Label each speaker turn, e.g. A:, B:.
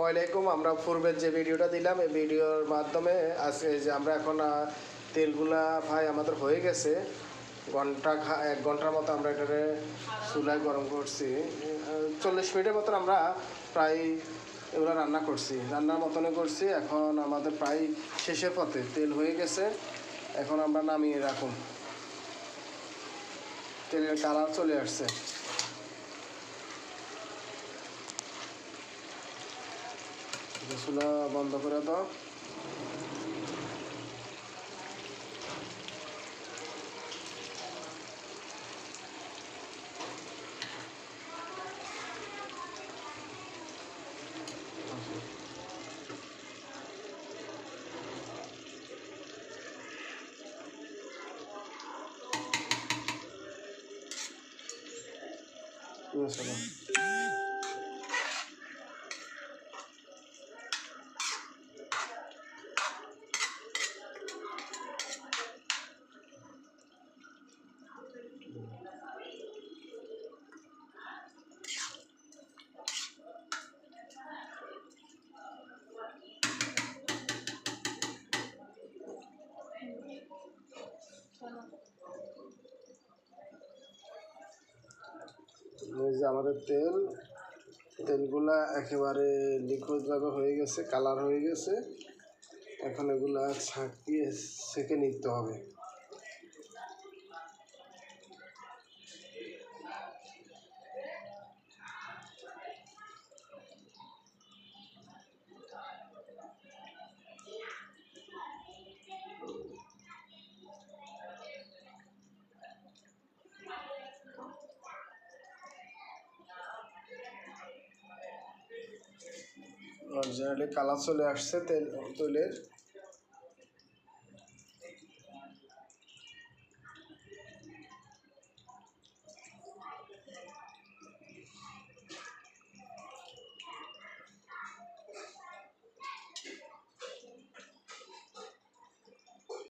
A: আলাইকুম। আমরা পূর্বের যে ভিডিওটা দিলাম এই ভিডিওর মাধ্যমে আজকে যে আমরা এখন তেলগুলা ভাই আমাদের হয়ে গেছে। 1 ঘন্টার মতো আমরা এটাকে চুলায় গরম করছি। 40 মিনিটের মতন আমরা প্রায় এগুলো রান্না করছি, রান্নার মতনই করছি। এখন আমাদের প্রায় শেষের পথে, তেল হয়ে গেছে। এখন আমরা নামিয়ে রাখুন। তেলের কালার চলে আসছে। চুলা বন্ধ করে দাও। এই যে আমাদের তেলগুলা একেবারে লিকুইডভাবে হয়ে গেছে, কালার হয়ে গেছে। এখন এগুলা ছাঁকিয়ে সেঁকে নিতে হবে। অরিজিনালি কালার চলে আসছে তেলের।